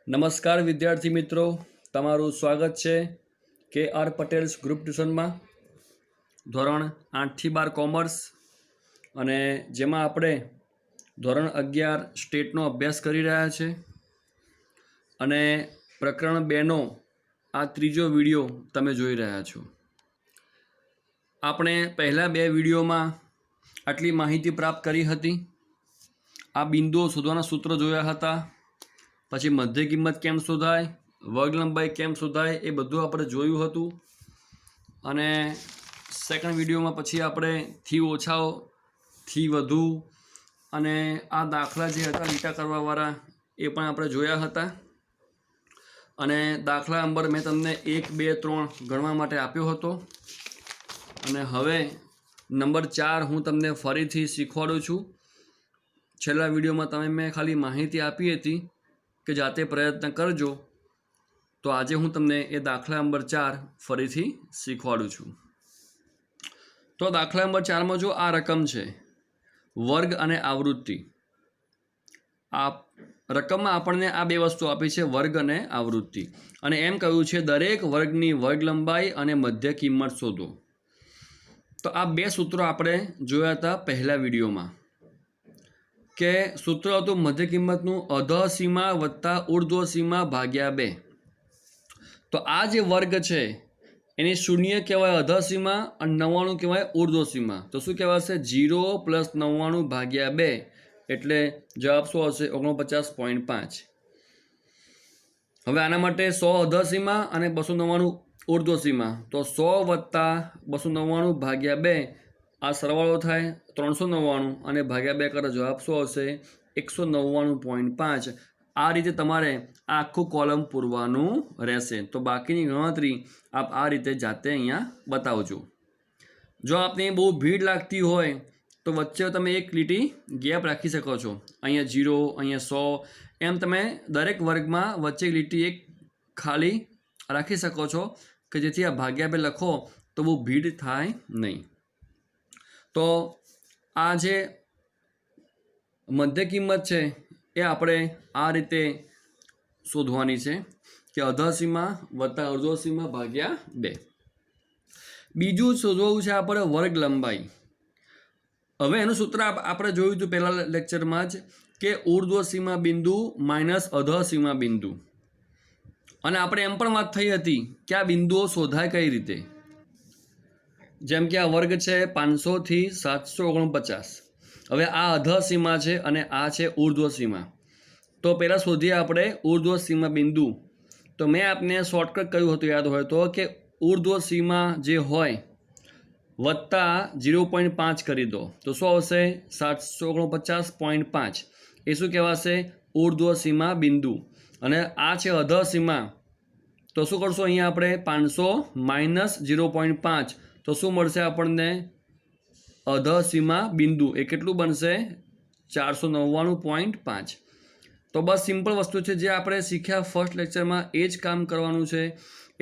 નમસ્કાર વિદ્યાર્થી મિત્રો, તમારું સ્વાગત છે કે આર પટેલ્સ ગ્રુપ ટ્યુશનમાં. ધોરણ 8થી 12 કોમર્સ અને જેમાં આપણે ધોરણ 11 સ્ટેટનો અભ્યાસ કરી રહ્યા છે અને પ્રકરણ 2નો આ ત્રીજો વિડીયો તમે જોઈ રહ્યા છો. આપણે પહેલાં 2 વિડીયોમાં આટલી માહિતી પ્રાપ્ત કરી હતી. આ બિંદુઓ શોધવાના સૂત્રો જોયા હતા. પછી મધ્ય કિંમત કેમ શોધાય, વર્ગ લંબાઈ કેમ શોધાય, એ બધું આપણે જોયું હતું. અને સેકન્ડ વિડીયોમાં પછી આપણે થી ઓછાઓ, થી વધુ અને આ દાખલા જે હતા લીટા કરવાવાળા એ પણ આપણે જોયા હતા. અને દાખલા નંબર મેં તમને 1, 2, 3 ગણવા માટે આપ્યો હતો. અને હવે નંબર 4 હું તમને ફરીથી શીખવાડું છું. છેલ્લા વિડીયોમાં તમે મેં ખાલી માહિતી આપી હતી કે જાતે પ્રયત્ન કરજો, તો આજે હું તમને એ દાખલા નંબર 4 ફરીથી શીખવાડું છું. તો દાખલા નંબર 4માં જો આ રકમ છે વર્ગ અને આવૃત્તિ. આ રકમમાં આપણને આ બે વસ્તુ આપી છે, વર્ગ અને આવૃત્તિ. અને એમ કહ્યું છે દરેક વર્ગની વર્ગ લંબાઈ અને મધ્ય કિંમત શોધો. તો આ બે સૂત્રો આપણે જોયા હતા પહેલા વિડીયોમાં. કે સૂત્ર હતું મધ્ય કિંમતનું અધઃ સીમા વત્તા ઉર્ધ્વ સીમા ભાગ્યા 2. તો આ જે વર્ગ છે એની 0 કહેવાય અધઃ સીમા અને 99 કહેવાય ઉર્ધ્વ સીમા. તો શું કહેવાશે? 0 + 99 ભાગ્યા 2 એટલે જવાબ શું આવશે? 49.5. હવે આના માટે 100 અધઃ સીમા અને 299 ઉર્ધ્વ સીમા. તો 100 + 299 ભાગ્યા 2 આ સરવાળો થાય 399 અને ભાગ્યા 2 કરે જવાબ શું આવશે? 199.5. આ રીતે તમારે આખું કોલમ પૂરવાનું રહેશે. તો બાકીની ગણતરી આપ આ રીતે જાતે અહીંયા બતાવજો. જો આપને બહુ ભીડ લાગતી હોય તો વચ્ચે તમે એક લીટી ગેપ રાખી શકો છો. અહીંયા 0, અહીંયા 100, એમ તમે દરેક વર્ગમાં વચ્ચે લીટી એક ખાલી રાખી શકો છો કે જેથી આ ભાગ્યા 2 લખો તો બહુ ભીડ થાય નહીં. તો આ જે મધ્ય કિંમત છે એ આપણે આ રીતે શોધવાની છે કે અધઃ સીમા વત્તા ઉર્ધ્વ સીમા ભાગ્યા 2. બીજું શોધવું છે આપણે વર્ગ લંબાઈ. હવે એનું સૂત્ર આપણે જોયું હતું પહેલા લેક્ચરમાં જ કે ઉર્ધ્વ સીમા બિંદુ માઇનસ અધઃ સીમા બિંદુ. અને આપણે એમ પણ વાત થઈ હતી કે આ બિંદુઓ શોધાય કઈ રીતે. જેમ કે આ વર્ગ છે 500 થી 749. હવે આ અધઃ સીમા છે અને આ છે ઉર્ધ્વ સીમા. તો પહેલાં શોધીએ આપણે ઉર્ધ્વ સીમા બિંદુ. તો મેં આપને શોર્ટકટ કહ્યું હતું, યાદ હોય તો, કે ઉર્ધ્વ સીમા જે હોય વત્તા 0.5 કરી દો તો શું આવશે? 749.5. એ શું કહેવાશે? ઉર્ધ્વ સીમા બિંદુ. અને આ છે અધઃ સીમા. તો શું કરશું અહીંયા આપણે? 500 - 0.5 તો શું મળશે આપણને? અધઃ સીમા બિંદુ. એ કેટલું બનશે? 499.5. તો બસ સિમ્પલ વસ્તુ છે જે આપણે શીખ્યા ફર્સ્ટ લેક્ચરમાં, એ જ કામ કરવાનું છે.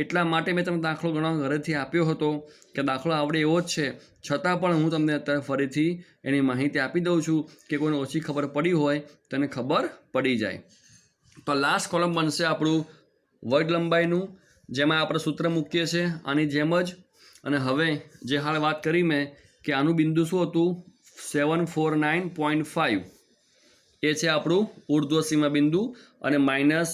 એટલા માટે મેં તમને દાખલો ગણવા ઘરેથી આપ્યો હતો કે દાખલો આવડે એવો જ છે. છતાં પણ હું તમને અત્યારે ફરીથી એની માહિતી આપી દઉં છું કે કોઈને ઓછી ખબર પડી હોય તો એને ખબર પડી જાય. તો લાસ્ટ કોલમ બનશે આપણું વર્ગ લંબાઈનું, જેમાં આપણે સૂત્ર મૂકીએ છીએ આની જેમ જ. અને હવે જે હાલ વાત કરી મેં કે આનું બિંદુ શું હતું? 749.5. એ છે આપણું ઉર્ધ્વ સીમા બિંદુ અને માઇનસ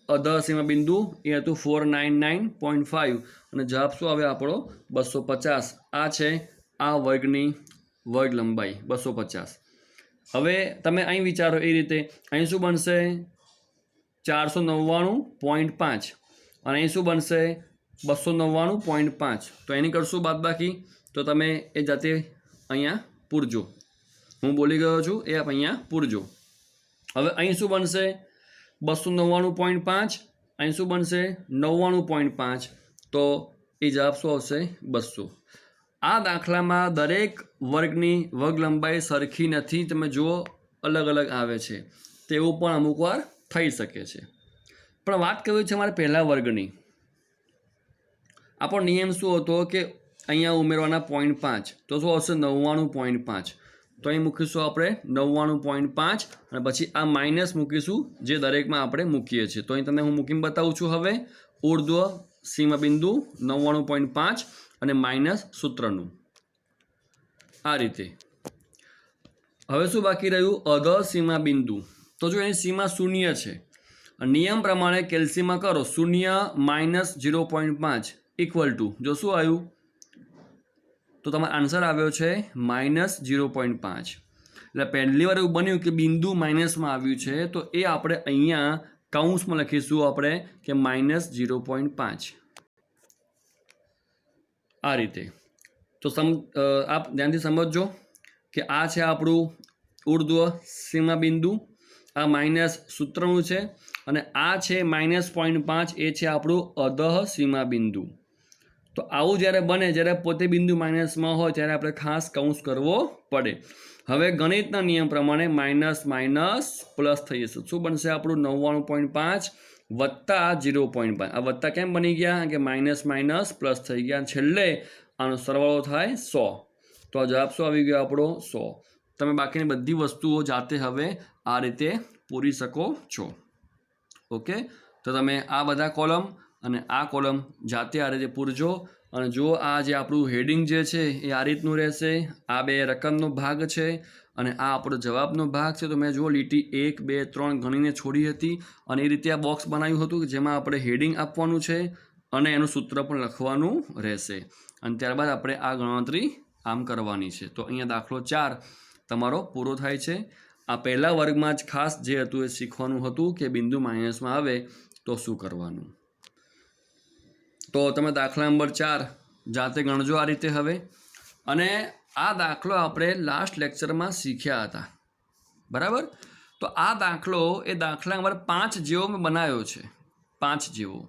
અધઃ સીમા બિંદુ એ હતું 499.5. અને જવાબ શું આવે આપણો? 250. આ છે આ વર્ગની વર્ગ લંબાઈ 250. હવે તમે અહીં વિચારો એ રીતે, અહીં શું બનશે? 499.5 અને અહીં શું બનશે? 299.5. તો એની કરશું બાદબાકી. તો તમે એ જાતે અહીંયા પૂરજો. હું બોલી ગયો છું એ આપ અહીંયા પૂરજો. હવે અહીં શું બનશે? 299.5. અહીં શું બનશે? 99.5. તો એ જવાબ શું આવશે? 200. આ દાખલામાં દરેક વર્ગની વર્ગ લંબાઈ સરખી નથી. તમે જુઓ અલગ અલગ આવે છે. તેવું પણ અમુક વાર થઈ શકે છે. પણ વાત કરવી છે અમારે પહેલા વર્ગની. આપણો નિયમ શું હતો કે અહીંયા ઉમેરવાના 0.5. તો શું આવશે? 99.5. તો અહીં મૂકીશું આપણે 99.5 અને પછી આ માઇનસ મૂકીશું જે દરેકમાં આપણે મૂકીએ છીએ. તો અહીં તમને હું મૂકીને બતાવું છું. હવે ઉર્ધ્વ સીમા બિંદુ 99.5 અને માઇનસ સૂત્રનું આ રીતે. હવે શું બાકી રહ્યું? અધઃ સીમા બિંદુ. તો જો એની સીમા શૂન્ય છે. નિયમ પ્રમાણે કેલ્સીમાં કરો 0 - 0.5 ઇક્વલ ટુ, જો શું આવ્યું તો તમારો આન્સર આવ્યો છે -0.5. એટલે પહેલી વાર એવું બન્યું કે બિંદુ માઇનસમાં આવ્યું છે, તો એ આપણે અહીંયા કૌંસમાં લખીશું આપણે કે -0.5 આ રીતે. તો આપ ધ્યાનથી સમજજો કે આ છે આપણું ઉર્ધ્વ સીમા બિંદુ, આ માઇનસ સૂત્રનું છે, અને આ છે -0.5 એ છે આપણું અધઃ સીમા બિંદુ. તો આવું જ્યારે બને, જ્યારે પોતે બિંદુ માઇનસમાં હોય ત્યારે આપણે ખાસ કૌંસ કરવો પડે. હવે ગણિતના નિયમ પ્રમાણે માઇનસ માઇનસ પ્લસ થઈ જશે. શું બનશે આપણું? 99.5 વત્તા 0.5. આ વત્તા કેમ બની ગયા? કે માઇનસ માઇનસ પ્લસ થઈ ગયા. છેલ્લે આનો સરવાળો થાય 100. તો આ જવાબ શું આવી ગયો આપણો? 100. તમે બાકીની બધી વસ્તુઓ જાતે હવે આ રીતે પૂરી શકો છો. ઓકે, તો તમે આ બધા કોલમ અને આ કોલમ જાતે આ રીતે પૂરજો. અને જો આ જે આપણું હેડિંગ જે છે એ આ રીતનું રહેશે. આ બે રકમનો ભાગ છે અને આ આપણો જવાબનો ભાગ છે. તો મેં જુઓ લીટી 1 2 3 ગણીને છોડી હતી અને એ રીતે આ બોક્સ બનાવ્યું હતું કે જેમાં આપણે હેડિંગ આપવાનું છે અને એનું સૂત્ર પણ લખવાનું રહેશે. અને ત્યારબાદ આપણે આ ગણતરી આમ કરવાની છે. તો અહીંયા દાખલો 4 તમારો પૂરો થાય છે. આ પહેલા વર્ગમાં જ ખાસ જે હતું એ શીખવાનું હતું કે બિંદુ માઇનસમાં આવે તો શું કરવાનું. તો તમે દાખલા નંબર 4 જાતે ગણજો આ રીતે હવે. અને આ દાખલો આપણે લાસ્ટ લેક્ચરમાં શીખ્યા હતા, બરાબર? તો આ દાખલો એ દાખલા નંબર 5 જેવો મેં બનાવ્યો છે, 5 જેવો.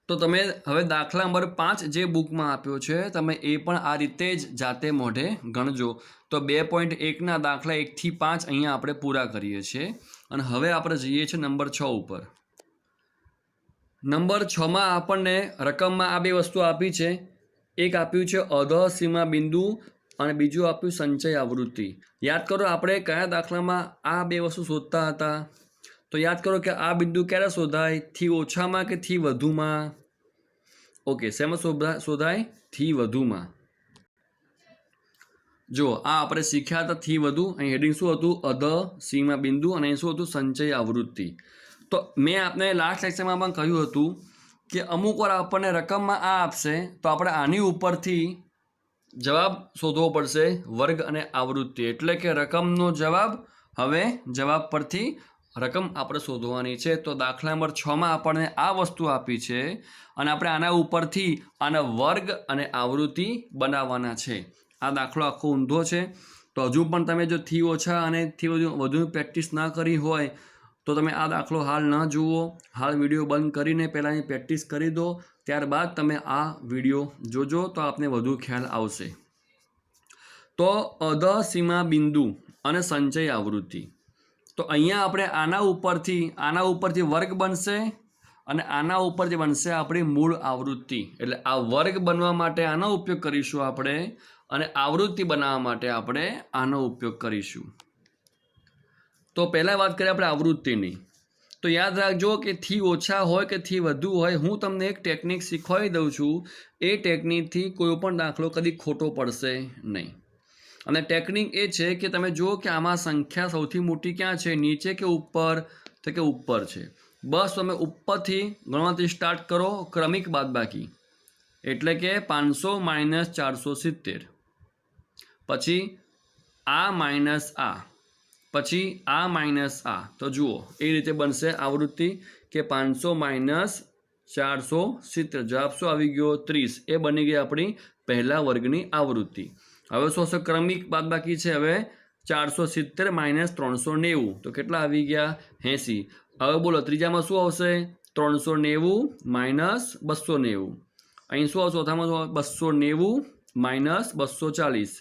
તો તમે હવે દાખલા નંબર 5 જે બુકમાં આપ્યો છે તમે એ પણ આ રીતે જ જાતે મોઢે ગણજો. તો 2.1ના દાખલા 1 થી 5 અહીંયા આપણે પૂરા કરીએ છીએ. અને હવે આપણે જઈએ છીએ નંબર 6 ઉપર. નંબર 6માં આપણને રકમમાં આ બે વસ્તુ આપી છે. એક આપ્યું છે અધઃ સીમા બિંદુ અને બીજું આપ્યું સંચય આવૃત્તિ. યાદ કરો આપણે કયા દાખલામાં આ બે વસ્તુ શોધતા હતા? તો યાદ કરો કે આ બિંદુ ક્યારે શોધાય? થી ઓછામાં કે થી વધુમાં? ઓકે, શેમાં શોધાય? થી વધુમાં. જો આ આપણે શીખ્યા હતા થી વધુ. અહીં હેડિંગ શું હતું? અધઃ સીમા બિંદુ. અને અહીં શું હતું? સંચય આવૃત્તિ. તો મેં આપને લાસ્ટ લેક્ચરમાં પણ કહ્યું હતું કે અમુક વાર આપણને રકમમાં આ આપશે તો આપણે આની ઉપરથી જવાબ શોધવો પડશે, વર્ગ અને આવૃત્તિ. એટલે કે રકમનો જવાબ હવે જવાબ પરથી રકમ આપણે શોધવાની છે. તો દાખલા નંબર 6માં આપણને આ વસ્તુ આપી છે અને આપણે આના ઉપરથી આના વર્ગ અને આવૃત્તિ બનાવવાના છે. આ દાખલો આખો ઊંધો છે. તો હજુ પણ તમે જો થી ઓછા અને થી વધુ પ્રેક્ટિસ ના કરી હોય તો તમે આ દાખલો હાલ ન જુઓ. હાલ વિડીયો બંધ કરીને પહેલાં એની પ્રેક્ટિસ કરી દો, ત્યારબાદ તમે આ વિડીયો જોજો તો આપને વધુ ખ્યાલ આવશે. તો અધઃ સીમા બિંદુ અને સંચય આવૃત્તિ. તો અહીંયા આપણે આના ઉપરથી વર્ગ બનશે અને આના ઉપર જે બનશે આપણી મૂળ આવૃત્તિ. એટલે આ વર્ગ બનવા માટે આનો ઉપયોગ કરીશું આપણે અને આવૃત્તિ બનાવવા માટે આપણે આનો ઉપયોગ કરીશું. તો પહેલાં વાત કરીએ આપણે આવૃત્તિની. તો યાદ રાખજો કે થી ઓછા હોય કે થી વધુ હોય, હું તમને એક ટેકનિક શીખવાડી દઉં છું. એ ટેકનિકથી કોઈ પણ દાખલો કદી ખોટો પડશે નહીં. અને ટેકનિક એ છે કે તમે જુઓ કે આમાં સંખ્યા સૌથી મોટી ક્યાં છે, નીચે કે ઉપર? તો કે ઉપર છે. બસ તમે ઉપરથી ગણવાથી સ્ટાર્ટ કરો, ક્રમિક બાદબાકી. એટલે કે 500 - 470, પછી આ માઇનસ આ, પછી આ માઇનસ આ. તો જુઓ એ રીતે બનશે આવૃત્તિ કે 500 - 470. જવાબ શું આવી ગયો? 30. એ બની ગઈ આપણી પહેલા વર્ગની આવૃત્તિ. હવે શું હશે? ક્રમિક બાદબાકી છે. હવે 470 - 390. તો કેટલા આવી ગયા? 80. હવે બોલો ત્રીજામાં શું આવશે? 390 - 290. અહીં શું આવશે? ચોથામાં 290 - 240.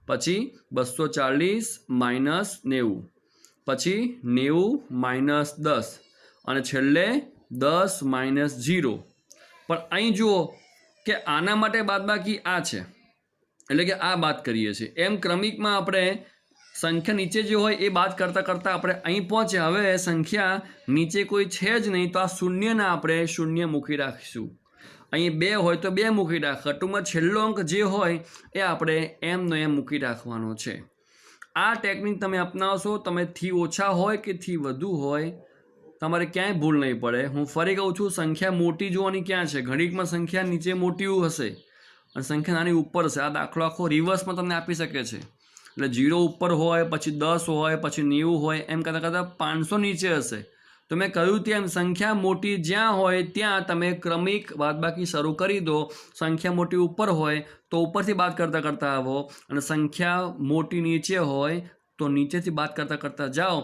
પછી 240 - 90, પછી 90 - 10 અને છેલ્લે 10 - 0. પણ અહીં જુઓ કે આના માટે બાદબાકી આ છે એટલે કે આ બાદ કરીએ છીએ. એમ ક્રમિકમાં આપણે સંખ્યા નીચે જે હોય એ બાદ કરતાં કરતાં આપણે અહીં પહોંચ્યા. હવે સંખ્યા નીચે કોઈ છે જ નહીં, તો આ શૂન્યને આપણે શૂન્ય મૂકી રાખીશું. અહીં 2 હોય તો 2 મૂકી રાખવા. ટૂંકમાં છેલ્લો અંક જે હોય એ આપણે એમનો એમ મૂકી રાખવાનો છે. આ ટેકનિક તમે અપનાવશો, તમે થી ઓછા હોય કે થી વધુ હોય, તમારે ક્યાંય ભૂલ નહીં પડે. હું ફરી કહું છું, સંખ્યા મોટી જોવાની ક્યાં છે? ઘડીકમાં સંખ્યા નીચે મોટી હશે અને સંખ્યા નાની ઉપર હશે. આ દાખલો આખો રિવર્સમાં તમને આપી શકે છે. એટલે 0 ઉપર હોય, પછી 10 હોય, પછી 90 હોય, એમ કરતાં કરતાં 500 નીચે હશે. તો મેં કહ્યું તેમ સંખ્યા મોટી જ્યાં હોય ત્યાં તમે ક્રમિક બાદબાકી શરૂ કરી દો. સંખ્યા મોટી ઉપર હોય તો ઉપરથી બાદ કરતાં કરતાં આવો, અને સંખ્યા મોટી નીચે હોય તો નીચેથી બાદ કરતાં કરતાં જાઓ.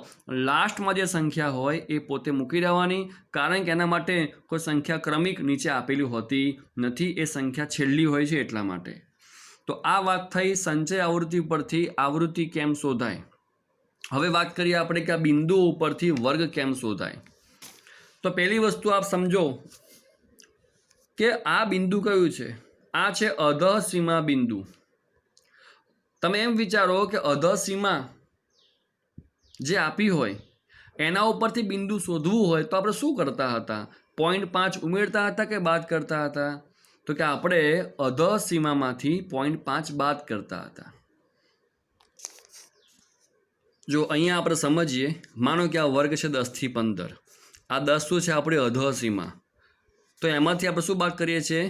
લાસ્ટમાં જે સંખ્યા હોય એ પોતે મૂકી દેવાની, કારણ કે એના માટે કોઈ સંખ્યા ક્રમિક નીચે આપેલી હોતી નથી. એ સંખ્યા છેલ્લી હોય છે એટલા માટે. તો આ વાત થઈ સંચય આવૃત્તિ પરથી આવૃત્તિ કેમ શોધાય. હવે વાત કરીએ આપણે કે આ બિંદુ ઉપરથી વર્ગ કેમ શોધાય. તો પહેલી વસ્તુ આપ સમજો કે આ બિંદુ કયું છે? આ છે અધઃસીમા બિંદુ. તમે એમ વિચારો કે અધઃસીમા જે આપી હોય એના ઉપરથી બિંદુ શોધવું હોય તો આપણે શું કરતા હતા? 0.5 ઉમેરતા હતા કે બાદ કરતા હતા? તો કે આપણે અધઃસીમામાંથી 0.5 બાદ કરતા હતા. જો અહીંયા આપણે સમજીએ, માનો કે આ વર્ગ છે 10 થી 15, આ 10 શું છે આપણી અધઃસીમા. તો એમાંથી આપણે શું બાદ કરીએ છીએ?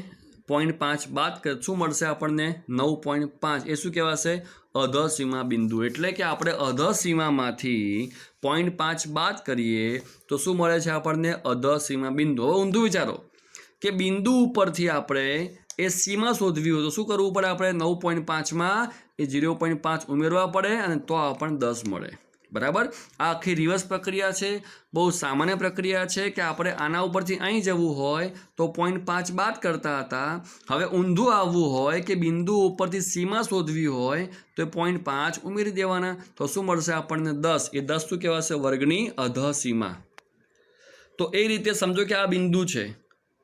0.5 બાદ કરીએ. શું મળશે આપણને? 9.5. એ શું કહેવાશે? અધઃસીમા બિંદુ. એટલે કે આપણે અધઃસીમામાંથી 0.5 બાદ કરીએ તો શું મળે છે આપણને? અધઃસીમા બિંદુ. હવે ઊંધું વિચારો કે બિંદુ ઉપરથી આપણે એ સીમા શોધવી હોય તો શું કરવું પડે? આપણે 9.5માં એ 0.5 ઉમેરવા પડે અને તો આપણને 10 મળે. બરાબર? આ આખી રિવર્સ પ્રક્રિયા છે. બહુ સામાન્ય પ્રક્રિયા છે કે આપણે આના ઉપરથી અહીં જવું હોય તો 0.5 બાદ કરતા હતા. હવે ઊંધું આવવું હોય કે બિંદુ ઉપરથી સીમા શોધવી હોય તો 0.5 ઉમેરી દેવાના. તો શું મળશે આપણને? 10. એ 10 શું કહેવાશે? વર્ગની અધઃસીમા. તો એ રીતે સમજો કે આ બિંદુ છે.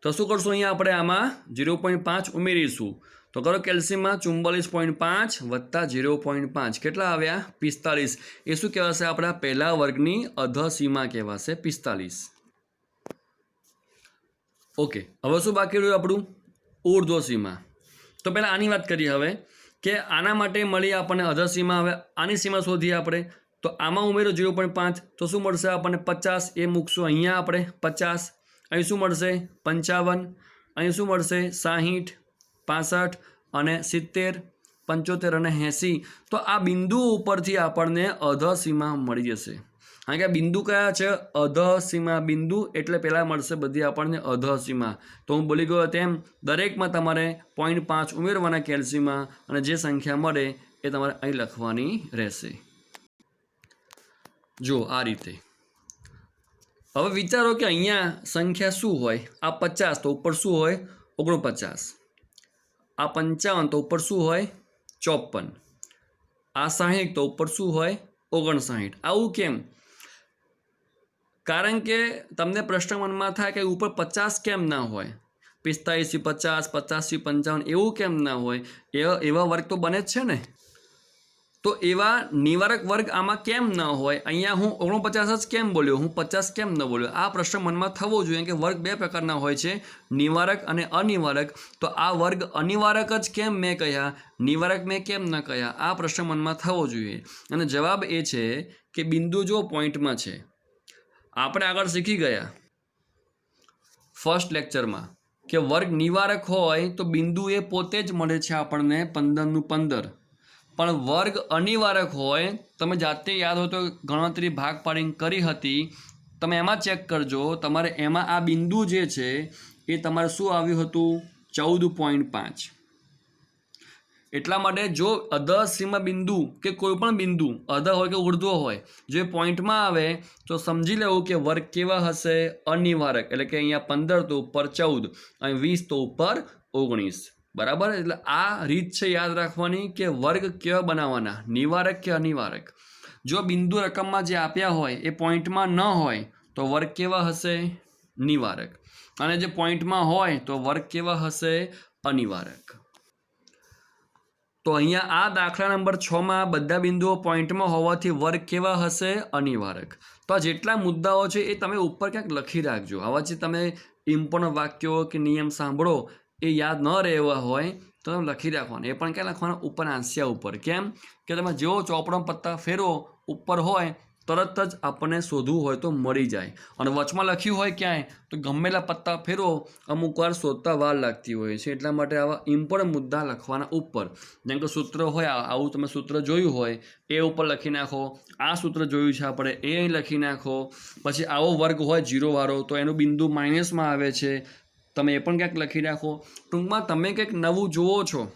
તો શું કરશું? અહીંયા આપણે આમાં 0.5 ઉમેરીશું. તો કરો કેલ્શિયમમાં 44.5 વત્તા 0.5 કેટલા આવ્યા? 45. એ શું કહેવાશે? આપણા પહેલા વર્ગની અધઃસીમા કહેવાશે 45. ઓકે, હવે શું બાકી રહ્યું આપણું? ઉર્ધ્વ સીમા. તો પહેલાં આની વાત કરીએ હવે કે આના માટે મળી આપણને અધઃસીમા. હવે આની સીમા શોધીએ આપણે. તો આમાં ઉમેરો 0.5 તો શું મળશે આપણને? 50. એ મૂકશું અહીંયા આપણે 50. અહીં શું મળશે? 55. અહીં શું મળશે? 60, 65 અને 70, 75 અને 80. તો આ બિંદુ ઉપરથી આપણને અધઃસીમા મળી જશે. કારણ કે આ બિંદુ કયા છે? અધઃસીમા બિંદુ. એટલે પહેલાં મળશે બધી આપણને અધઃસીમા. તો હું બોલી ગયો તેમ દરેકમાં તમારે 0.5 ઉમેરવાના કેલ્શિયમમાં, અને જે સંખ્યા મળે એ તમારે અહીં લખવાની રહેશે. જો આ રીતે. હવે વિચારો કે અહીંયા સંખ્યા શું હોય? આ 50 તો ઉપર શું હોય? 49. આ 55 તો ઉપર શું હોય? 54. આ 60 તો ઉપર શું હોય? 59. આવું કેમ? કારણ કે તમને પ્રશ્ન મનમાં થાય કે ઉપર 50 કેમ ના હોય? 45 થી 50, 50 થી 55 એવું કેમ ના હોય? એવા વર્ગ તો બને જ છે ને. તો એવા નિવારક વર્ગ આમાં કેમ ન હોય? અહીંયા હું 49 જ કેમ બોલ્યો? હું 50 કેમ ન બોલ્યો? આ પ્રશ્ન મનમાં થવો જોઈએ કે વર્ગ 2 પ્રકારના હોય છે, નિવારક અને અનિવારક. તો આ વર્ગ અનિવારક જ કેમ મેં કહ્યા, નિવારક મેં કેમ ન કહ્યા? આ પ્રશ્ન મનમાં થવો જોઈએ. અને જવાબ એ છે કે બિંદુ જો પોઈન્ટમાં છે. આપણે આગળ શીખી ગયા ફર્સ્ટ લેક્ચરમાં કે વર્ગ નિવારક હોય તો બિંદુ એ પોતે જ મળે છે આપણને 15 નું 15. પણ વર્ગ અનિવારક હોય, તમે જાતે યાદ હોય તો ગણતરી ભાગ પાડીને કરી હતી, તમે એમાં ચેક કરજો. તમારે એમાં આ બિંદુ જે છે એ તમારે શું આવ્યું હતું? 14.5. એટલા માટે જો અધઃસીમા બિંદુ કે કોઈ પણ બિંદુ અધઃ હોય કે ઉર્ધ્વ હોય, જો એ પોઈન્ટમાં આવે તો સમજી લેવું કે વર્ગ કેવા હશે? અનિવારક. એટલે કે અહીંયા 15 તો ઉપર 14 અને 20 તો ઉપર 19. બરાબર? એટલે આ રીત છે યાદ રાખવાની કે વર્ગ કેવા બનાવવાના, નિવારક કે અનિવારક. જો બિંદુ રકમમાં જે આપ્યા હોય એ પોઈન્ટમાં ન હોય તો વર્ગ કેવા હશે? નિવારક. અને જે પોઈન્ટમાં હોય તો વર્ગ કેવા હશે? અનિવારક. તો અહીંયા આ દાખલા નંબર 6માં બધા બિંદુઓ પોઈન્ટમાં હોવાથી વર્ગ કેવા હશે? અનિવારક. તો આ જેટલા મુદ્દાઓ છે એ તમે ઉપર ક્યાંક લખી રાખજો. આવા જે તમે ઇમ્પોર્ટન્ટ વાક્યો કે નિયમ સાંભળો એ યાદ ન રહેવા હોય તો તમે લખી રાખવાનું. એ પણ ક્યાં લખવાના? ઉપર આંસિયા ઉપર. કેમ કે તમે જેવો ચોપડો પત્તા ફેરવો ઉપર હોય તરત જ આપણને શોધવું હોય તો મળી જાય. અને વચમાં લખ્યું હોય ક્યાંય તો ગમેલા પત્તા ફેરવો અમુક વાર શોધતા વાર લાગતી હોય છે. એટલા માટે આવા ઇમ્પોર્ટન્ટ મુદ્દા લખવાના ઉપર. જેમ કે સૂત્ર હોય, આવું તમે સૂત્ર જોયું હોય એ ઉપર લખી નાખો. આ સૂત્ર જોયું છે આપણે એ અહીં લખી નાખો. પછી આવો વર્ગ હોય 0 વાળો તો એનું બિંદુ માઇનસમાં આવે છે, તમે એ પણ ક્યાંક લખી રાખો. ટૂંકમાં તમે કંઈક નવું જુઓ છો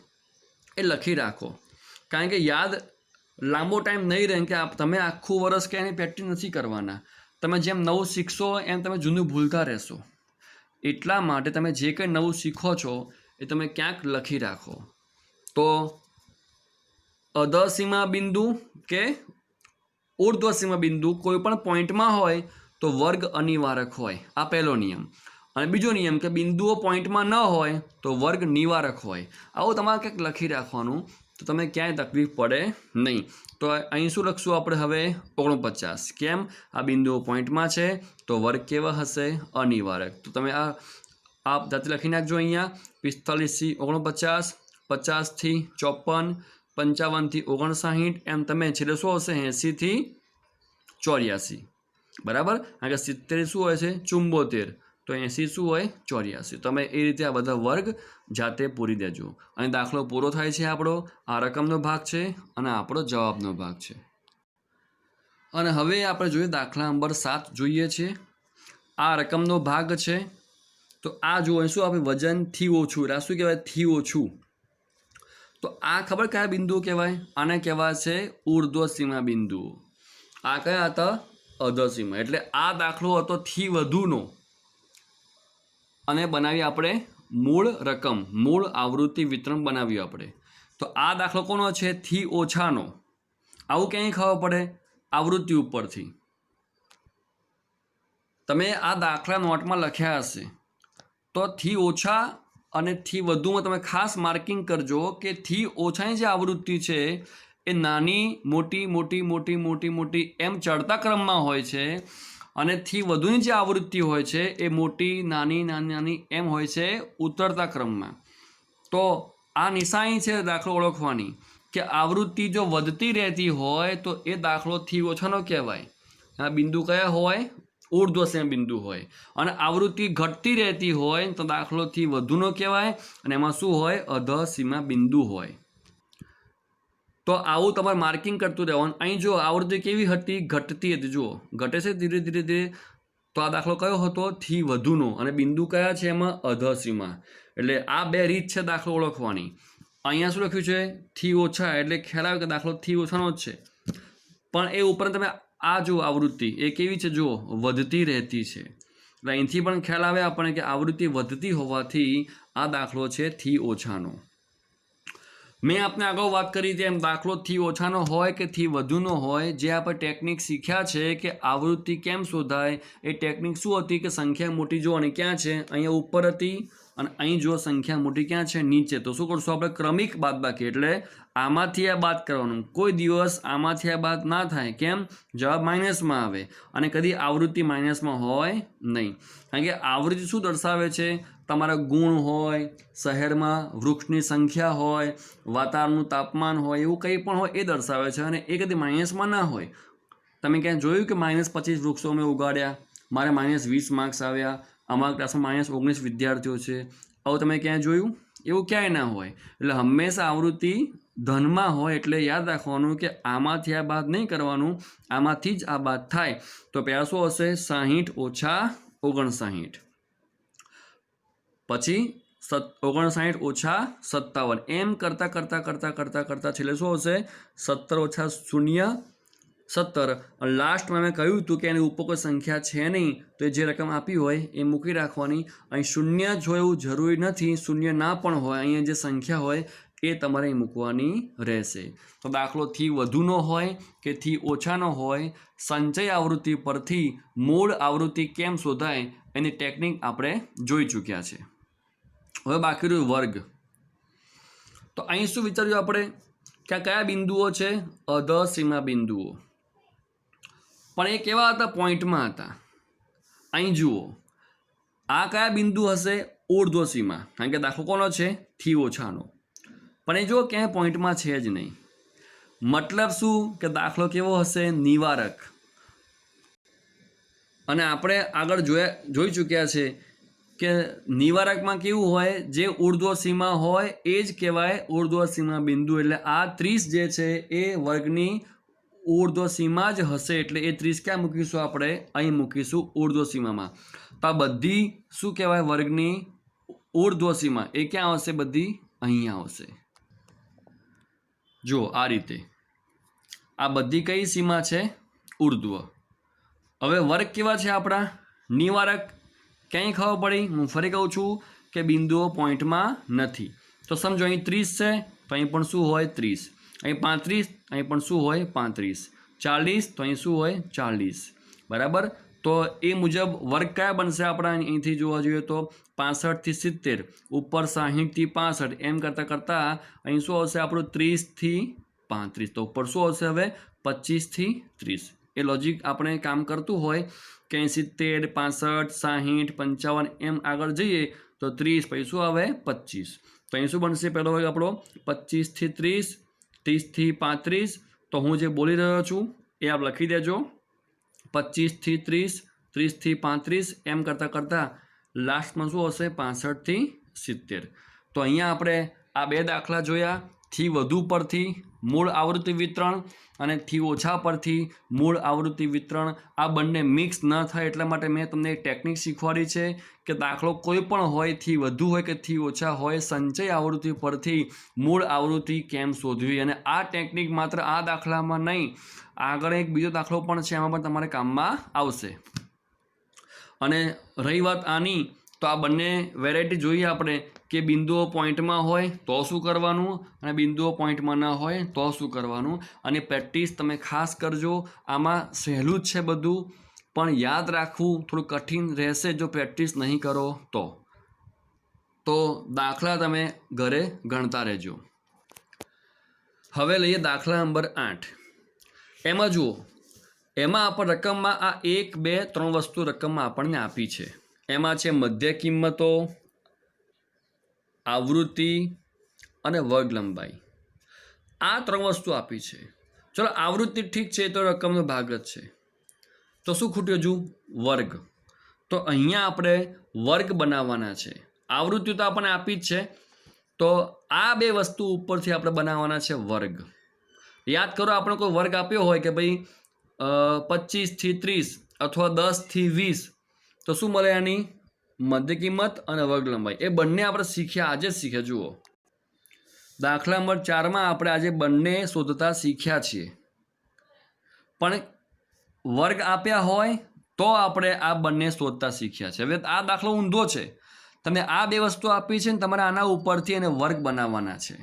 એ લખી રાખો. કારણ કે યાદ લાંબો ટાઈમ નહીં રહે કે તમે આખું વર્ષ કે એની પ્રેક્ટિસ નથી કરવાના. તમે જેમ નવું શીખશો એમ તમે જૂનું ભૂલતા રહેશો. એટલા માટે તમે જે કંઈ નવું શીખો છો એ તમે ક્યાંક લખી રાખો. તો અધસીમા બિંદુ કે ઉર્ધ્વસીમા બિંદુ કોઈ પણ પોઈન્ટમાં હોય તો વર્ગ અનિવારક હોય. આ પહેલો નિયમ. અને બીજો નિયમ કે બિંદુઓ પોઈન્ટમાં ન હોય તો વર્ગ નિવારક હોય. આવું તમારે કંઈક લખી રાખવાનું તો તમે ક્યાંય તકલીફ પડે નહીં. તો અહીં શું લખશું આપણે હવે? 49. કેમ? આ બિંદુઓ પોઈન્ટમાં છે તો વર્ગ કેવા હશે? અનિવારક. તો તમે આ જાતે લખી નાખજો. અહીંયા 45 થી 49, 50 થી 54, 55 થી 59, એમ તમે છેલ્લે શું હશે? 80 થી 84. બરાબર. કારણ કે 70 શું હોય છે? 74. તો 80 શું હોય? 84. તમે એ રીતે આ બધા વર્ગ જાતે પૂરી દેજો. અને દાખલો પૂરો થાય છે આપણો. આ રકમનો ભાગ છે અને આપણો જવાબનો ભાગ છે. અને હવે આપણે જોઈએ દાખલા નંબર 7 જોઈએ છે. આ રકમનો ભાગ છે. તો આ જુઓ શું આપણે વજનથી ઓછું. એટલે શું કહેવાય? થી ઓછું. તો આ ખબર કયા બિંદુઓ કહેવાય? આને કહેવાય છે ઉર્ધ્વસીમા બિંદુઓ. આ કયા હતા? અધસીમા. એટલે આ દાખલો હતો થી વધુનો અને બનાવી આપણે મૂળ રકમ, મૂળ આવૃત્તિ વિતરણ બનાવ્યું આપણે. તો આ દાખલો કોનો છે? થી ઓછાનો. આવું ક્યાંય ખબર પડે? આવૃત્તિ ઉપરથી. તમે આ દાખલા નોટમાં લખ્યા હશે તો થી ઓછા અને થી વધુમાં તમે ખાસ માર્કિંગ કરજો કે થી ઓછાની જે આવૃત્તિ છે એ નાની મોટી મોટી મોટી મોટી મોટી એમ ચડતા ક્રમમાં હોય છે અને થી વધુની જે આવૃત્તિ હોય છે એ મોટી નાની નાની નાની એમ હોય છે ઉતરતા ક્રમમાં. તો આ નિશાની છે દાખલો ઓળખવાની કે આવૃત્તિ જો વધતી રહેતી હોય તો એ દાખલો થી ઓછાનો કહેવાય. આ બિંદુ કયા હોય? ઉર્ધ્વસીમા બિંદુ હોય. અને આવૃત્તિ ઘટતી રહેતી હોય તો દાખલો થી વધુનો કહેવાય. અને એમાં શું હોય? અધસીમા બિંદુ હોય. તો આવું તમારે માર્કિંગ કરતું રહેવાનું. અહીં જો આવૃત્તિ કેવી હતી? ઘટતી હતી. જુઓ ઘટે છે ધીરે ધીરે ધીરે. તો આ દાખલો કયો હતો? થી વધુનો. અને બિંદુ કયા છે એમાં? અધસીમા. એટલે આ બે રીત છે દાખલો ઓળખવાની. અહીંયા શું લખ્યું છે? થી ઓછા. એટલે ખ્યાલ આવે કે દાખલો થી ઓછાનો જ છે. પણ એ ઉપરાંત તમે આ જુઓ આવૃત્તિ એ કેવી છે? જુઓ વધતી રહેતી છે. એટલે અહીંથી પણ ખ્યાલ આવે આપણને કે આવૃત્તિ વધતી હોવાથી આ દાખલો છે થી ઓછાનો. મેં આપને અગાઉ વાત કરી તેમ દાખલો થી ઓછાનો હોય કે થી વધુનો હોય, જે આપણે ટેકનિક શીખ્યા છે કે આવૃત્તિ કેમ શોધાય એ ટેકનિક શું હતી કે સંખ્યા મોટી જો અને ક્યાં છે? અહીંયા ઉપર હતી અને અહીં જો સંખ્યા મોટી ક્યાં છે? નીચે. તો શું કરશું આપણે? ક્રમિક બાદબાકી. એટલે આમાંથી આ બાદ કરવાનું. કોઈ દિવસ આમાંથી આ બાદ ના થાય. કેમ? જવાબ માઇનસમાં આવે. અને કદી આવૃત્તિ માઇનસમાં હોય નહીં. કારણ કે આવૃત્તિ શું દર્શાવે છે? તમારા ગુણ હોય, શહેરમાં વૃક્ષની સંખ્યા હોય, વાતાવરણનું તાપમાન હોય, એવું કંઈ પણ હોય એ દર્શાવે છે. અને એ કદી માઇનસમાં ના હોય. તમે ક્યાંય જોયું કે -25 વૃક્ષો મેં ઉગાડ્યા, મારે -20 માર્ક્સ આવ્યા, અમારા ક્લાસમાં -19 વિદ્યાર્થીઓ છે, આવું તમે ક્યાંય જોયું? એવું ક્યાંય ના હોય. એટલે હંમેશા આવૃત્તિ ધનમાં હોય. એટલે યાદ રાખવાનું કે આમાંથી આ બાદ નહીં કરવાનું, આમાંથી જ આ બાદ થાય. તો પહેલાં શું હશે? 60 - 59. પછી 59 - 57. એમ કરતાં કરતાં કરતાં કરતાં કરતાં છેલ્લે શું હશે? 17 - 0 17. લાસ્ટમાં મેં કહ્યું હતું કે એની ઉપર કોઈ સંખ્યા છે નહીં તો એ જે રકમ આપી હોય એ મૂકી રાખવાની. અહીં શૂન્ય જો એવું જરૂરી નથી, શૂન્ય ના પણ હોય, અહીંયા જે સંખ્યા હોય એ તમારે મૂકવાની રહેશે. તો દાખલો થી વધુનો હોય કે થી ઓછાનો હોય, સંચય આવૃત્તિ પરથી મૂળ આવૃત્તિ કેમ શોધાય એની ટેકનિક આપણે જોઈ ચૂક્યા છે. હવે બાકી રહ્યું વર્ગ. તો અહીં શું વિચાર્યું આપણે? કે આ કયા બિંદુઓ છે? અધસીમા બિંદુઓ. પણ એ કેવા હતા? પોઈન્ટમાં હતા. અહીં જુઓ, આ કયા બિંદુ હશે? ઉર્ધ્વસીમા. કારણ કે દાખલો કોનો છે? થી ઓછાનો. પણ એ જુઓ ક્યાંય પોઈન્ટમાં છે જ નહીં. મતલબ શું? કે દાખલો કેવો હશે? નિવારક. અને આપણે આગળ જોઈ ચૂક્યા છે કે નિવારકમાં કેવું હોય? જે ઉર્ધ્વસીમા હોય એ જ કહેવાય ઉર્ધ્વસીમા બિંદુ. એટલે આ 30 જે છે એ વર્ગની ઉર્ધ્વસીમા જ હશે. એટલે એ 30 ક્યાં મૂકીશું આપણે? અહીં મૂકીશું ઉર્ધ્વસીમામાં. તો આ બધી શું કહેવાય? વર્ગની ઉર્ધ્વસીમા. એ ક્યાં આવશે? બધી અહીંયા આવશે. જો આ રીતે આ બધી કઈ સીમા છે? ઉર્ધ્વ. હવે વર્ગ કેવા છે આપણા? નિવારક. ક્યાંય ખબર પડી? હું ફરી કહું છું કે બિંદુઓ પોઈન્ટમાં નથી. તો સમજો અહીં 30 છે તો અહીં પણ શું હોય? 30. અહીં 35, અહીં પણ શું હોય? 35. 40 તો અહીં શું હોય? 40. બરાબર. તો એ મુજબ વર્ગ કયા બનશે આપણા? અહીંથી જોવા જોઈએ તો 65 થી 70, ઉપર 60 થી 65, એમ કરતાં કરતાં અહીં શું આવશે આપણું? 30 થી 35. તો ઉપર શું આવશે હવે? 25 થી 30. એ લોજિક આપણે કામ કરતું હોય કે 70, 65, 60, 55 એમ આગળ જઈએ તો 30, પછી શું આવે? 25. તો અહીં શું બનશે? પહેલો વર્ગ આપણો 25 થી 30, 30 થી 35. તો હું જે બોલી રહ્યો છું એ આપ લખી દેજો. 25 થી 30, 30 થી 35 એમ કરતાં કરતાં લાસ્ટમાં શું હશે? 65 થી 70. તો અહીંયા આપણે આ બે દાખલા જોયા. થી વધુ પરથી મૂળ આવૃત્તિ વિતરણ અને થી ઓછા પરથી મૂળ આવૃત્તિ વિતરણ. આ બંને મિક્સ ન થાય એટલા માટે મેં તમને એક ટેકનિક શીખવાડી છે કે દાખલો કોઈ પણ હોય, થી વધુ હોય કે થી ઓછા હોય, સંચય આવૃત્તિ પરથી મૂળ આવૃત્તિ કેમ શોધવી. અને આ ટેકનિક માત્ર આ દાખલામાં નહીં, આગળ એક બીજો દાખલો પણ છે, એમાં પણ તમારે કામમાં આવશે. અને રહી વાત આની, તો આ બંને વેરાયટી જોઈએ આપણે કે બિંદુઓ પોઈન્ટમાં હોય તો શું કરવાનું અને બિંદુઓ પોઈન્ટમાં ન હોય તો શું કરવાનું. અને પ્રેક્ટિસ તમે ખાસ કરજો. આમાં સહેલું જ છે બધું, પણ યાદ રાખવું થોડું કઠિન રહેશે જો પ્રેક્ટિસ નહીં કરો તો દાખલા તમે ઘરે ગણતા રહેજો. હવે લઈએ દાખલા નંબર 8. એમાં જુઓ, એમાં આપણે રકમમાં આ 1, 2, 3 વસ્તુ રકમમાં આપણને આપી છે. એમાં છે મધ્ય કિંમતો, આવૃત્તિ અને વર્ગ લંબાઈ. આ 3 વસ્તુ આપી છે. ચલો આવૃત્તિ ઠીક છે, તો રકમનો ભાગ જ છે. તો શું ખૂટ્યું? હજુ વર્ગ. તો અહીંયા આપણે વર્ગ બનાવવાના છે. આવૃત્તિ તો આપણને આપી જ છે, તો આ બે વસ્તુ ઉપરથી આપણે બનાવવાના છે વર્ગ. યાદ કરો, આપણે કોઈ વર્ગ આપ્યો હોય કે ભાઈ 25 થી 30 અથવા 10 થી 20, તો શું મળે? આની મધ્ય કિંમત અને વર્ગ લંબાઈ. એ બંને આપણે શીખ્યા, આજે જ શીખ્યા. જુઓ દાખલા નંબર 4માં આપણે આજે બંને શોધતા શીખ્યા છીએ. પણ વર્ગ આપ્યા હોય તો આપણે આ બંને શોધતા શીખ્યા છે. હવે આ દાખલો ઊંધો છે. તમે આ બે વસ્તુ આપી છે ને તમારે આના ઉપરથી એને વર્ગ બનાવવાના છે.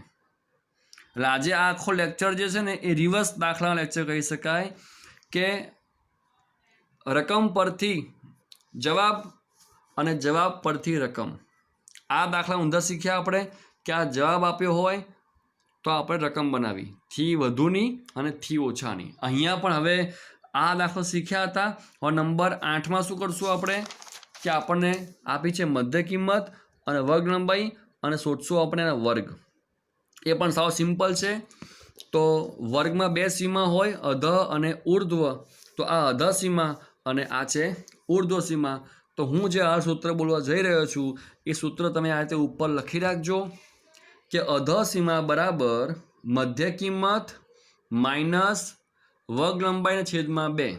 એટલે આજે આ આખો લેક્ચર જે છે ને એ રિવર્સ દાખલા લેક્ચર કહી શકાય, કે રકમ પરથી જવાબ અને જવાબ પરથી રકમ. આ દાખલા ઊંધા શીખ્યા આપણે કે આ જવાબ આપ્યો હોય તો આપણે રકમ બનાવી, થી વધુની અને થી ઓછાની. અહીંયા પણ હવે આ દાખલો શીખ્યા હતા. હવે નંબર 8માં શું કરશું આપણે કે આપણને આપી છે મધ્ય કિંમત અને વર્ગ લંબાઈ, અને શોધશું આપણે એના વર્ગ. એ પણ સાવ સિમ્પલ છે. તો વર્ગમાં બે સીમા હોય, અધઃ અને ઉર્ધ્વ. તો આ અધઃ સીમા અને આ છે ઉર્ધ્વ સીમા. તો હું જે આ સૂત્ર બોલવા જઈ રહ્યો છું એ સૂત્ર તમે આ રીતે ઉપર લખી રાખજો કે અધઃ સીમા બરાબર મધ્ય કિંમત માઇનસ વર્ગ લંબાઈના છેદમાં 2.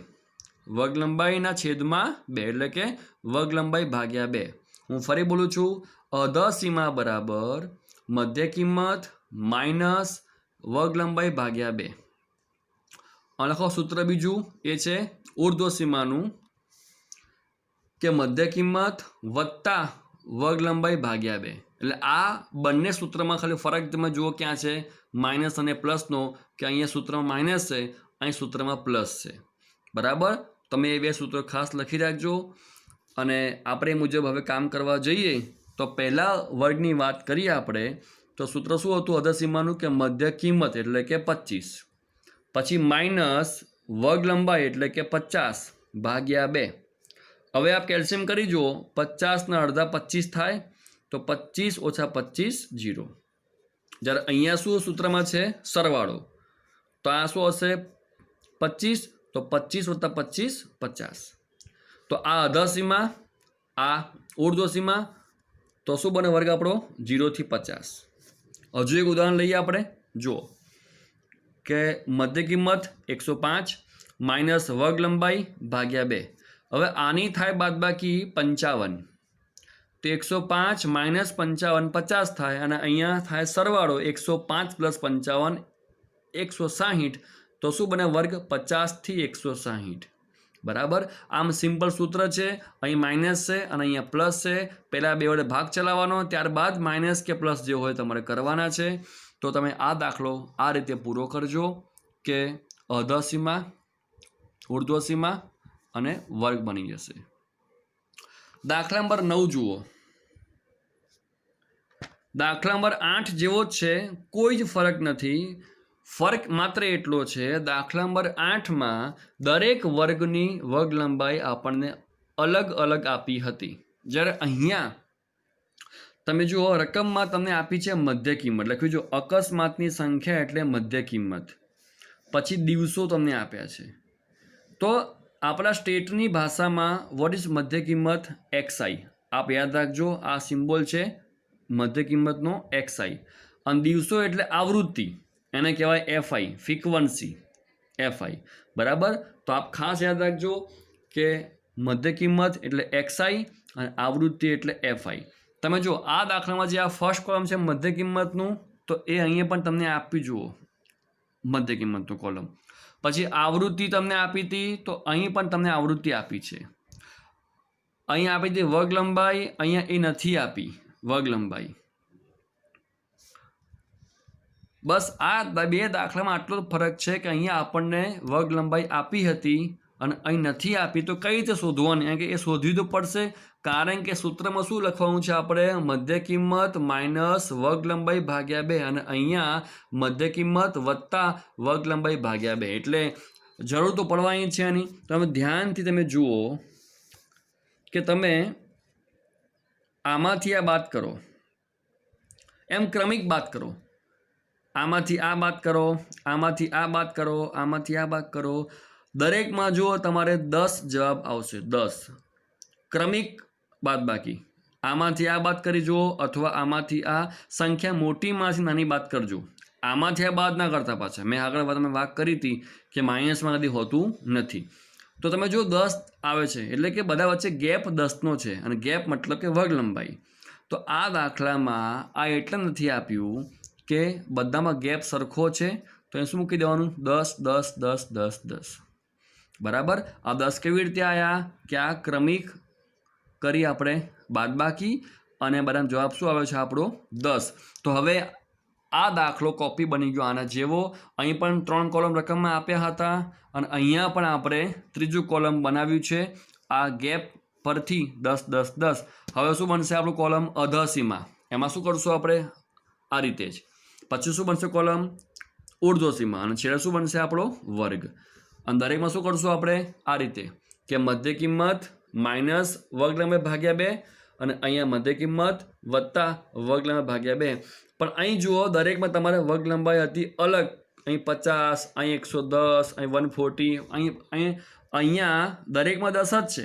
વર્ગ લંબાઈના છેદમાં 2 એટલે કે વર્ગ લંબાઈ ભાગ્યા 2. હું ફરી બોલું છું, અધઃ સીમા બરાબર મધ્ય કિંમત માઇનસ વર્ગ લંબાઈ ભાગ્યા 2. અને લખો સૂત્ર બીજું, એ છે ઉર્ધ્વ સીમાનું, કે મધ્ય કિંમત વત્તા વર્ગ લંબાઈ ભાગ્યા 2. એટલે આ બંને સૂત્રમાં ખાલી ફરક તમે જુઓ ક્યાં છે? માઇનસ અને પ્લસનો, કે અહીંયા સૂત્રમાં માઇનસ છે, અહીં સૂત્રમાં પ્લસ છે. બરાબર. તમે એ બે સૂત્રો ખાસ લખી રાખજો. અને આપણે એ મુજબ હવે કામ કરવા જઈએ તો પહેલા વર્ગની વાત કરીએ આપણે તો સૂત્ર શું હતું અધસીમાનું કે મધ્ય કિંમત એટલે કે 25, પછી માઇનસ વર્ગ લંબાઈ એટલે કે 50 ભાગ્યા 2. હવે આપ કેલ્શિયમ કરી જુઓ, 50ના અડધા 25 થાય, તો 25 ઓછા 25 0. જ્યારે અહીંયા શું સૂત્રમાં છે સરવાળો, તો આ શું હશે 25, તો 25 વત્તા 25 50. તો આ અધસીમા, આ ઉર્ધ્વસીમા, તો શું બને વર્ગ આપણો 0 થી 50. હજુ એક ઉદાહરણ લઈએ આપણે, જુઓ કે મધ્ય કિંમત 105 માઇનસ વર્ગ લંબાઈ ભાગ્યા 2. હવે આની થાય બાદબાકી 55, તો 105 માઇનસ 55 50 થાય, અને અહીંયા થાય સરવાળો 105 પ્લસ 55 160. તો શું બને વર્ગ 50 થી 160 બરાબર. આમ સિમ્પલ સૂત્ર છે, અહીં માઇનસ છે અને અહીંયા પ્લસ છે. પહેલાં 2 વડે ભાગ ચલાવવાનો, ત્યારબાદ માઇનસ કે પ્લસ જે હોય તમારે કરવાના છે. તો તમે આ દાખલો આ રીતે પૂરો કરજો કે અધસીમા, ઉર્ધ્વસીમા અને વર્ગ બની જશે. દાખલા નંબર 9 જુઓ. દાખલા નંબર 8 જેવો જ છે, કોઈ જ ફરક નથી. ફરક માત્ર એટલો છે, દાખલા નંબર 8માં દરેક વર્ગની વર્ગ લંબાઈ આપણને અલગ અલગ આપી હતી. જ્યારે અહીંયા તમે જુઓ રકમમાં તમને આપી છે મધ્ય કિંમત, લખ્યું જો અકસ્માતની સંખ્યા એટલે મધ્ય કિંમત, પછી દિવસો તમને આપ્યા છે. તો આપણા સ્ટેટની ભાષામાં વોટ ઇઝ મધ્ય કિંમત? XI. આપ યાદ રાખજો, આ સિમ્બોલ છે મધ્ય કિંમતનો XI. અને દિવસો એટલે આવૃત્તિ, એને કહેવાય FI, ફ્રીક્વન્સી FI બરાબર. તો આપ ખાસ યાદ રાખજો કે મધ્ય કિંમત એટલે XI અને આવૃત્તિ એટલે FI. તમે જો આ દાખલામાં જે આ ફર્સ્ટ કોલમ છે મધ્ય કિંમતનું, તો એ અહીંયા પણ તમને આપી જુઓ મધ્ય કિંમતનું કોલમ. પછી આવૃત્તિ તમને આપી હતી, તો અહીં પણ તમને આવૃત્તિ આપી છે. અહીં આપી હતી વર્ગ લંબાઈ, અહીંયા એ નથી આપી વર્ગ લંબાઈ. બસ આ 2 દાખલામાં આટલો ફરક છે કે અહીંયા આપણને વર્ગ લંબાઈ આપી હતી અને અહીં નથી આપી. તો કઈ રીતે શોધવાની? કારણ કે એ શોધવી તો પડશે, કારણ કે સૂત્રમાં શું લખવાનું છે આપણે? મધ્ય કિંમત માઇનસ વર્ગ લંબાઈ ભાગ્યા 2, અને અહીંયા મધ્ય કિંમત વત્તા વર્ગ લંબાઈ ભાગ્યા 2. એટલે જરૂર તો પડવાની છે આની. તમે ધ્યાનથી તમે જુઓ કે તમે આમાંથી આ બાદ કરો, એમ ક્રમિક બાદ કરો. આમાંથી આ બાદ કરો, આમાંથી આ બાદ કરો, આમાંથી આ બાદ કરો. દરેકમાં જુઓ તમારે 10 જવાબ આવશે, 10 ક્રમિક બાદબાકી. આમાંથી આ બાદ કરી જુઓ, અથવા આમાંથી આ સંખ્યા મોટીમાંથી નાની બાદ કરજો. આમાંથી આ બાદ ના કરતા પાછા. મેં આગળ તમે વાત કરી હતી કે માઇનસમાં કદી હોતું નથી. તો તમે જો 10 આવે છે એટલે કે બધા વચ્ચે ગેપ 10નો છે, અને ગેપ મતલબ કે વર્ગ લંબાઈ. તો આ દાખલામાં આ એટલે નથી આપ્યું કે બધામાં ગેપ સરખો છે, તો એ શું મૂકી દેવાનું? 10 10 10 10 10 બરાબર. આ 10 કેવી રીતે આવ્યા? કે આ ક્રમિક કરી આપણે બાદબાકી, અને બધાનો જવાબ શું આવ્યો છે આપણો? 10. તો હવે આ દાખલો કોપી બની ગયો આના જેવો. અહીં પણ 3 કોલમ રકમમાં આપ્યા હતા, અને અહીંયા પણ આપણે ત્રીજું કોલમ બનાવ્યું છે આ ગેપ પરથી 10 10 10. હવે શું બનશે આપણું કોલમ? અધસીમા. એમાં શું કરશું આપણે? આ રીતે જ. પછી શું બનશે કોલમ? ઉર્ધ્વસીમા, અને છેલ્લે શું બનશે આપણો? વર્ગ. અને દરેકમાં શું કરશું આપણે? આ રીતે કે મધ્ય કિંમત માઇનસ વર્ગ લંબાઈ ભાગ્યા 2, અને અહીંયા મધ્ય કિંમત વત્તા વર્ગ લંબાઈ ભાગ્યા 2. પણ અહીં જુઓ દરેકમાં તમારે વર્ગ લંબાઈ હતી અલગ. અહીં 50, અહીં 110, અહીં 140, અહીંયા દરેકમાં 10 જ છે.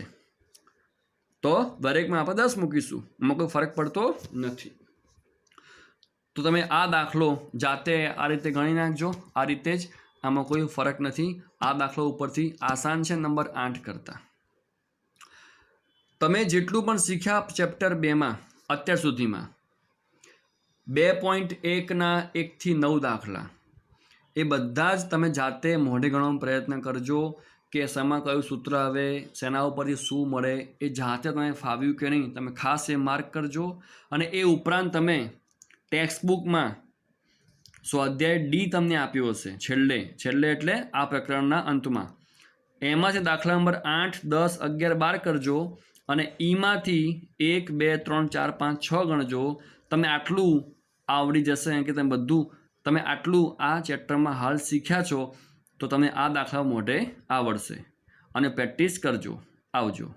તો દરેકમાં આપણે 10 મૂકીશું, એમાં કોઈ ફરક પડતો નથી. તો તમે આ દાખલો જાતે આ રીતે ગણી નાખજો. આ રીતે જ, આમાં કોઈ ફરક નથી. આ દાખલો ઉપરથી આસાન છે નંબર 8 કરતાં. તમે જેટલું પણ શીખ્યા ચેપ્ટર 2માં અત્યાર સુધીમાં 2.1ના 1 થી 9 દાખલા, એ બધા જ તમે જાતે મોઢે ગણવાનો પ્રયત્ન કરજો કે શેમાં કયું સૂત્ર આવે, શેના ઉપરથી શું મળે. એ જાતે તમે ફાવ્યું કે નહીં તમે ખાસ એ માર્ક કરજો. અને એ ઉપરાંત તમે ટેક્સ્ટબુકમાં સ્વાધ્યાય D તમને આપ્યો હશે છેલ્લે એટલે આ પ્રકરણના અંતમાં. એમાંથી દાખલા નંબર 8, 10, 11, 12 કરજો, અને ઈમાંથી 1 2 3 4 5 6 ગણજો. તમે આટલું આવડી જશે કારણ કે તમે બધું તમે આટલું આ ચેપ્ટરમાં હાલ શીખ્યા છો તો તમને આ દાખલા મોઢે આવડશે અને પ્રેક્ટિસ કરજો. આવજો.